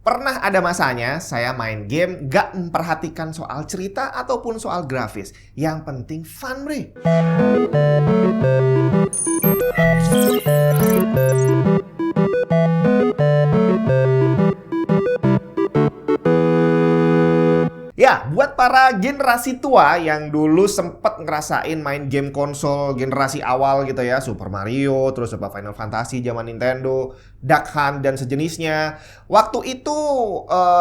Pernah ada masanya saya main game gak memperhatikan soal cerita ataupun soal grafis. Yang penting fun, bre. Ya, buat para generasi tua yang dulu sempet ngerasain main game konsol generasi awal gitu ya, Super Mario, terus Final Fantasy zaman Nintendo, Duck Hunt dan sejenisnya. Waktu itu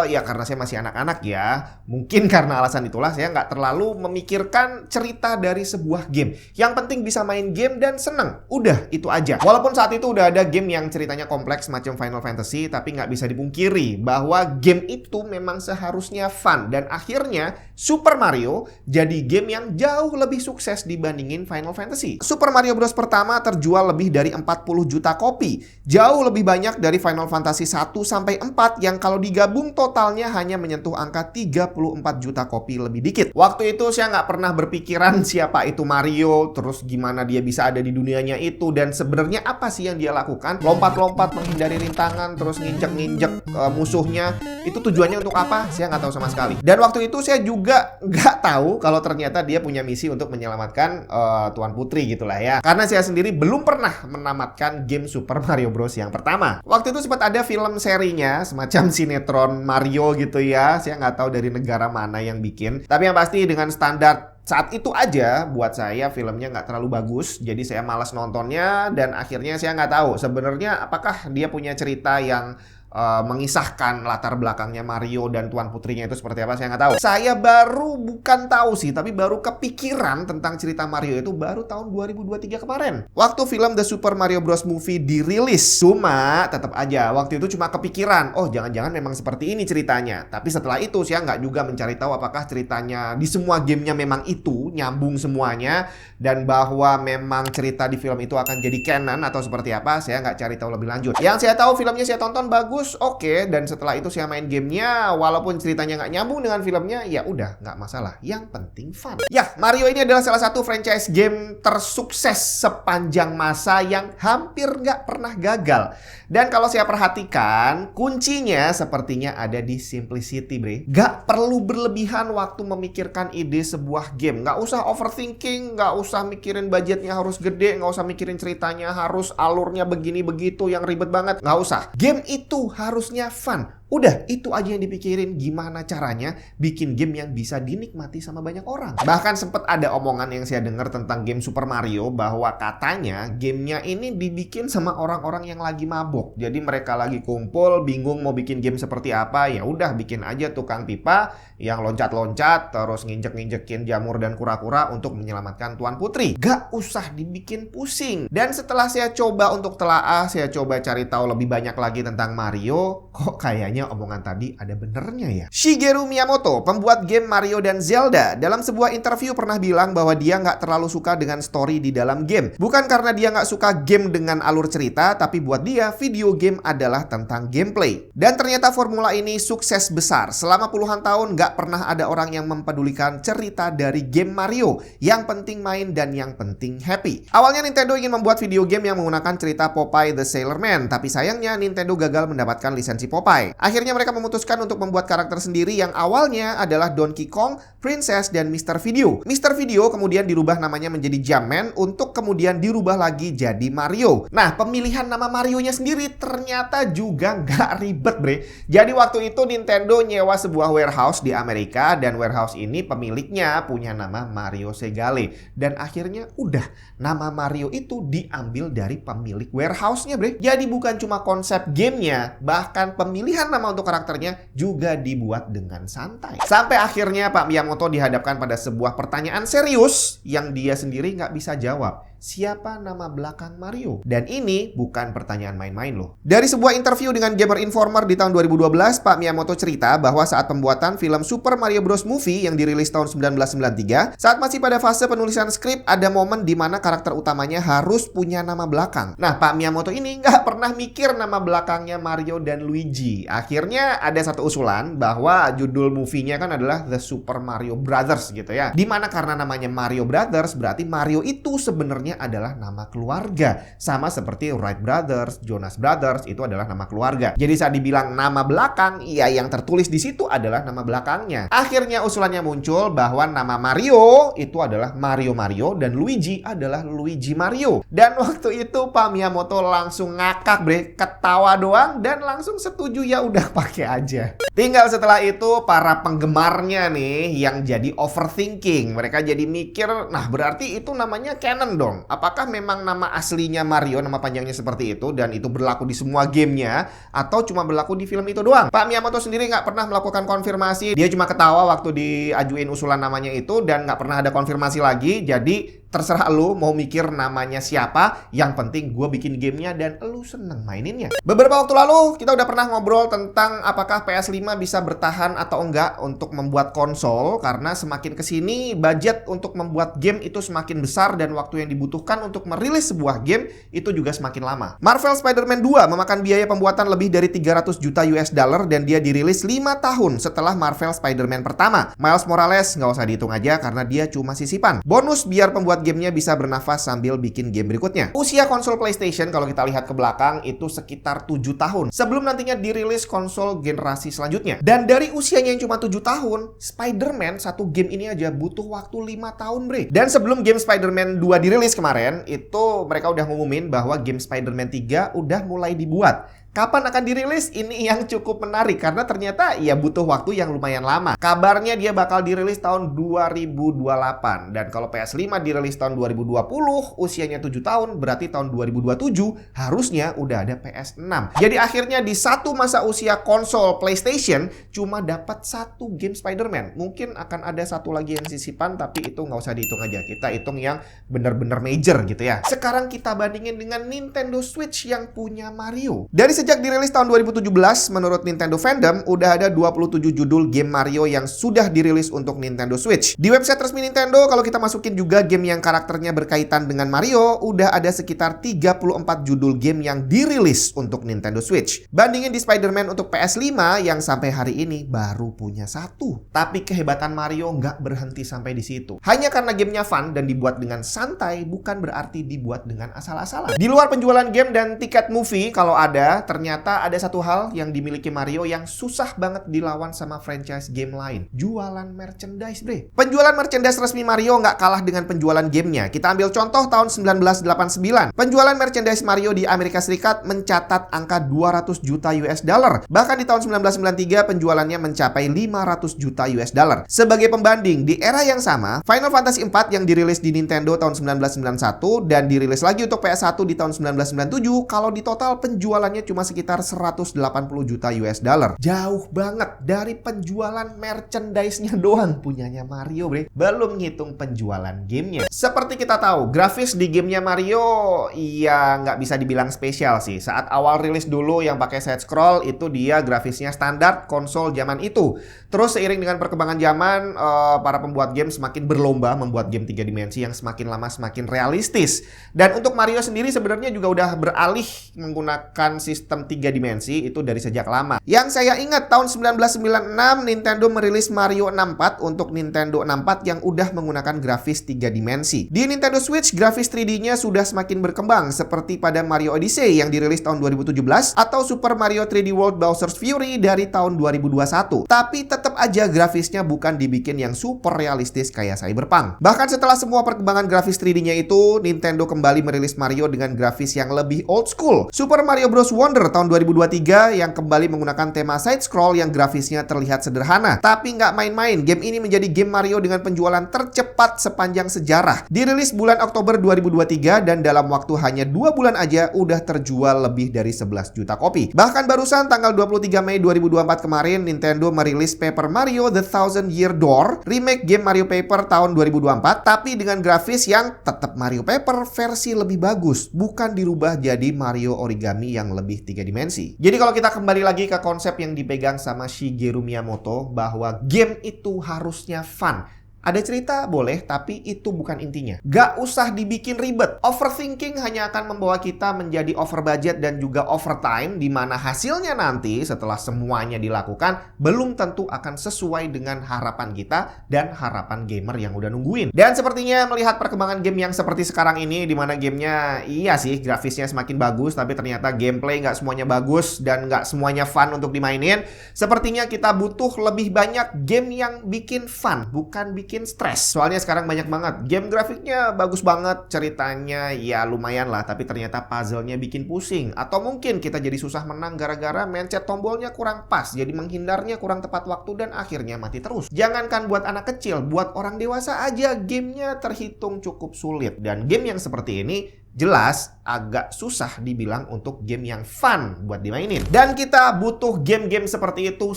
ya karena saya masih anak-anak ya, mungkin karena alasan itulah saya nggak terlalu memikirkan cerita dari sebuah game. Yang penting bisa main game dan seneng, udah itu aja. Walaupun saat itu udah ada game yang ceritanya kompleks macam Final Fantasy, tapi nggak bisa dipungkiri bahwa game itu memang seharusnya fun. Dan akhirnya Super Mario jadi game yang jauh lebih sukses dibandingin Final Fantasy. Super Mario Bros. Pertama terjual lebih dari 40 juta kopi. Jauh lebih banyak dari Final Fantasy 1 sampai 4 yang kalau digabung totalnya hanya menyentuh angka 34 juta kopi lebih dikit. Waktu itu saya nggak pernah berpikiran siapa itu Mario, terus gimana dia bisa ada di dunianya itu, dan sebenarnya apa sih yang dia lakukan. Lompat-lompat menghindari rintangan, terus nginjek-nginjek musuhnya. Itu tujuannya untuk apa? Saya nggak tahu sama sekali. Dan waktu itu saya juga nggak tahu kalau ternyata dia punya misi untuk menyelamatkan Tuan Putri gitulah ya. Karena saya sendiri belum pernah menamatkan game Super Mario Bros. Yang pertama. Waktu itu sempat ada film serinya, semacam sinetron Mario gitu ya. Saya nggak tahu dari negara mana yang bikin. Tapi yang pasti dengan standar saat itu aja buat saya filmnya nggak terlalu bagus. Jadi saya malas nontonnya dan akhirnya saya nggak tahu sebenarnya apakah dia punya cerita yang mengisahkan latar belakangnya Mario dan Tuan Putrinya itu seperti apa, saya nggak tahu. Saya baru bukan tahu sih, tapi baru kepikiran tentang cerita Mario itu baru tahun 2023 kemarin. Waktu film The Super Mario Bros. Movie dirilis. Cuma tetap aja waktu itu cuma kepikiran, oh jangan-jangan memang seperti ini ceritanya. Tapi setelah itu saya nggak juga mencari tahu apakah ceritanya di semua gamenya memang itu, nyambung semuanya. Dan bahwa memang cerita di film itu akan jadi canon atau seperti apa, saya nggak cari tahu lebih lanjut. Yang saya tahu filmnya saya tonton bagus, oke, dan setelah itu saya main gamenya, walaupun ceritanya nggak nyambung dengan filmnya, ya udah nggak masalah. Yang penting fun. Ya, Mario ini adalah salah satu franchise game tersukses sepanjang masa yang hampir nggak pernah gagal. Dan kalau saya perhatikan, kuncinya sepertinya ada di simplicity, bre. Nggak perlu berlebihan waktu memikirkan ide sebuah game. Nggak usah overthinking, nggak usah mikirin budgetnya harus gede, nggak usah mikirin ceritanya harus alurnya begini begitu yang ribet banget. Nggak usah. Game itu harusnya fun. Udah, itu aja yang dipikirin gimana caranya bikin game yang bisa dinikmati sama banyak orang. Bahkan sempat ada omongan yang saya dengar tentang game Super Mario bahwa katanya gamenya ini dibikin sama orang-orang yang lagi mabok. Jadi mereka lagi kumpul, bingung mau bikin game seperti apa, ya udah bikin aja tukang pipa yang loncat-loncat terus nginjek-nginjekin jamur dan kura-kura untuk menyelamatkan Tuan Putri. Gak usah dibikin pusing. Dan setelah saya coba untuk telaah, saya coba cari tahu lebih banyak lagi tentang Mario, kok kayaknya omongan tadi ada benernya ya. Shigeru Miyamoto, pembuat game Mario dan Zelda, dalam sebuah interview pernah bilang bahwa dia nggak terlalu suka dengan story di dalam game. Bukan karena dia nggak suka game dengan alur cerita, tapi buat dia video game adalah tentang gameplay. Dan ternyata formula ini sukses besar. Selama puluhan tahun nggak pernah ada orang yang mempedulikan cerita dari game Mario. Yang penting main dan yang penting happy. Awalnya Nintendo ingin membuat video game yang menggunakan cerita Popeye the Sailor Man, tapi sayangnya Nintendo gagal mendapatkan lisensi Popeye. Akhirnya mereka memutuskan untuk membuat karakter sendiri yang awalnya adalah Donkey Kong, Princess, dan Mr. Video. Mr. Video kemudian dirubah namanya menjadi Jumpman untuk kemudian dirubah lagi jadi Mario. Nah, pemilihan nama Mario-nya sendiri ternyata juga nggak ribet, bre. Jadi waktu itu Nintendo nyewa sebuah warehouse di Amerika dan warehouse ini pemiliknya punya nama Mario Segale. Dan akhirnya udah, nama Mario itu diambil dari pemilik warehouse-nya, bre. Jadi bukan cuma konsep gamenya, bahkan pemilihan nama untuk karakternya juga dibuat dengan santai. Sampai akhirnya Pak Miyamoto dihadapkan pada sebuah pertanyaan serius yang dia sendiri nggak bisa jawab. Siapa nama belakang Mario? Dan ini bukan pertanyaan main-main loh. Dari sebuah interview dengan Gamer Informer di tahun 2012, Pak Miyamoto cerita bahwa saat pembuatan film Super Mario Bros. Movie yang dirilis tahun 1993, saat masih pada fase penulisan skrip, ada momen di mana karakter utamanya harus punya nama belakang. Nah, Pak Miyamoto ini nggak pernah mikir nama belakangnya Mario dan Luigi. Akhirnya ada satu usulan bahwa judul movie-nya kan adalah The Super Mario Brothers gitu ya. Dimana karena namanya Mario Brothers, berarti Mario itu sebenarnya sebetulnya adalah nama keluarga. Sama seperti Wright Brothers, Jonas Brothers itu adalah nama keluarga. Jadi saat dibilang nama belakang, ya yang tertulis di situ adalah nama belakangnya. Akhirnya usulannya muncul bahwa nama Mario itu adalah Mario dan Luigi adalah Luigi Mario. Dan waktu itu Pak Miyamoto langsung ngakak bre, ketawa doang dan langsung setuju, ya udah pakai aja. Tinggal setelah itu para penggemarnya nih yang jadi overthinking. Mereka jadi mikir, nah berarti itu namanya canon dong. Apakah memang nama aslinya Mario, nama panjangnya seperti itu, dan itu berlaku di semua gamenya, atau cuma berlaku di film itu doang? Pak Miyamoto sendiri nggak pernah melakukan konfirmasi. Dia cuma ketawa waktu diajuin usulan namanya itu dan nggak pernah ada konfirmasi lagi. Jadi terserah lu mau mikir namanya siapa, yang penting gue bikin gamenya dan lu seneng maininnya. Beberapa waktu lalu kita udah pernah ngobrol tentang apakah PS5 bisa bertahan atau enggak untuk membuat konsol, karena semakin kesini budget untuk membuat game itu semakin besar dan waktu yang dibutuhkan untuk merilis sebuah game itu juga semakin lama. Marvel Spider-Man 2 memakan biaya pembuatan lebih dari 300 juta US dollar dan dia dirilis 5 tahun setelah Marvel Spider-Man pertama. Miles Morales nggak usah dihitung aja karena dia cuma sisipan. Bonus biar pembuat gamenya bisa bernafas sambil bikin game berikutnya. Usia konsol PlayStation kalau kita lihat ke belakang itu sekitar 7 tahun sebelum nantinya dirilis konsol generasi selanjutnya. Dan dari usianya yang cuma 7 tahun, Spider-Man satu game ini aja butuh waktu 5 tahun bre. Dan sebelum game Spider-Man 2 dirilis kemarin, itu mereka udah ngumumin bahwa game Spider-Man 3 udah mulai dibuat. Kapan akan dirilis? Ini yang cukup menarik karena ternyata ya butuh waktu yang lumayan lama. Kabarnya dia bakal dirilis tahun 2028. Dan kalau PS5 dirilis tahun 2020, usianya 7 tahun, berarti tahun 2027 harusnya udah ada PS6. Jadi akhirnya di satu masa usia konsol PlayStation cuma dapat satu game Spider-Man. Mungkin akan ada satu lagi yang sisipan, tapi itu nggak usah dihitung aja. Kita hitung yang bener-bener major gitu ya. Sekarang kita bandingin dengan Nintendo Switch yang punya Mario. Dari sejak dirilis tahun 2017, menurut Nintendo Fandom, udah ada 27 judul game Mario yang sudah dirilis untuk Nintendo Switch. Di website resmi Nintendo, kalau kita masukin juga game yang karakternya berkaitan dengan Mario, udah ada sekitar 34 judul game yang dirilis untuk Nintendo Switch. Bandingin di Spider-Man untuk PS5 yang sampai hari ini baru punya satu. Tapi kehebatan Mario nggak berhenti sampai di situ. Hanya karena gamenya fun dan dibuat dengan santai, bukan berarti dibuat dengan asal-asalan. Di luar penjualan game dan tiket movie, kalau ada, ternyata ada satu hal yang dimiliki Mario yang susah banget dilawan sama franchise game lain. Jualan merchandise, bre. Penjualan merchandise resmi Mario nggak kalah dengan penjualan gamenya. Kita ambil contoh tahun 1989. Penjualan merchandise Mario di Amerika Serikat mencatat angka 200 juta US dollar. Bahkan di tahun 1993 penjualannya mencapai 500 juta US dollar. Sebagai pembanding, di era yang sama, Final Fantasy 4 yang dirilis di Nintendo tahun 1991 dan dirilis lagi untuk PS1 di tahun 1997, kalau di total penjualannya cuma sekitar 180 juta US dollar. Jauh banget dari penjualan merchandise-nya doang punyanya Mario, bre. Belum ngitung penjualan gamenya. Seperti kita tahu, grafis di gamenya Mario ya nggak bisa dibilang spesial sih. Saat awal rilis dulu yang pakai side scroll itu dia grafisnya standar konsol zaman itu. Terus seiring dengan perkembangan zaman, para pembuat game semakin berlomba membuat game 3 dimensi yang semakin lama semakin realistis. Dan untuk Mario sendiri sebenarnya juga udah beralih menggunakan sistem 3 dimensi itu dari sejak lama. Yang saya ingat tahun 1996 Nintendo merilis Mario 64 untuk Nintendo 64 yang udah menggunakan grafis 3 dimensi. Di Nintendo Switch grafis 3D-nya sudah semakin berkembang seperti pada Mario Odyssey yang dirilis tahun 2017 atau Super Mario 3D World Bowser's Fury dari tahun 2021. Tapi tetap aja grafisnya bukan dibikin yang super realistis kayak Cyberpunk. Bahkan setelah semua perkembangan grafis 3D-nya itu, Nintendo kembali merilis Mario dengan grafis yang lebih old school. Super Mario Bros. Wonder tahun 2023 yang kembali menggunakan tema side-scroll yang grafisnya terlihat sederhana. Tapi nggak main-main, game ini menjadi game Mario dengan penjualan tercepat sepanjang sejarah. Dirilis bulan Oktober 2023 dan dalam waktu hanya 2 bulan aja udah terjual lebih dari 11 juta kopi. Bahkan barusan tanggal 23 Mei 2024 kemarin, Nintendo merilis Paper Mario The Thousand Year Door, remake game Mario Paper tahun 2024, tapi dengan grafis yang tetap Mario Paper versi lebih bagus, bukan dirubah jadi Mario Origami yang lebih 3 dimensi. Jadi kalau kita kembali lagi ke konsep yang dipegang sama Shigeru Miyamoto bahwa game itu harusnya fun, Ada cerita boleh, tapi itu bukan intinya. Gak usah dibikin ribet. Overthinking hanya akan membawa kita menjadi over budget dan juga overtime, di mana hasilnya nanti setelah semuanya dilakukan belum tentu akan sesuai dengan harapan kita dan harapan gamer yang udah nungguin. Dan sepertinya melihat perkembangan game yang seperti sekarang ini, di mana gamenya iya sih grafisnya semakin bagus, tapi ternyata gameplay nggak semuanya bagus dan nggak semuanya fun untuk dimainin. Sepertinya kita butuh lebih banyak game yang bikin fun, bukan bikin stres. Soalnya sekarang banyak banget game grafiknya bagus banget, ceritanya ya lumayan lah, tapi ternyata puzzle-nya bikin pusing. Atau mungkin kita jadi susah menang gara-gara mencet tombolnya kurang pas, jadi menghindarnya kurang tepat waktu dan akhirnya mati terus. Jangankan buat anak kecil, buat orang dewasa aja gamenya terhitung cukup sulit. Dan game yang seperti ini jelas agak susah dibilang untuk game yang fun buat dimainin. Dan kita butuh game-game seperti itu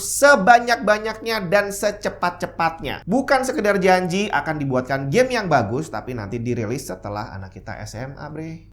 sebanyak-banyaknya dan secepat-cepatnya. Bukan sekedar janji akan dibuatkan game yang bagus, tapi nanti dirilis setelah anak kita SMA, bre.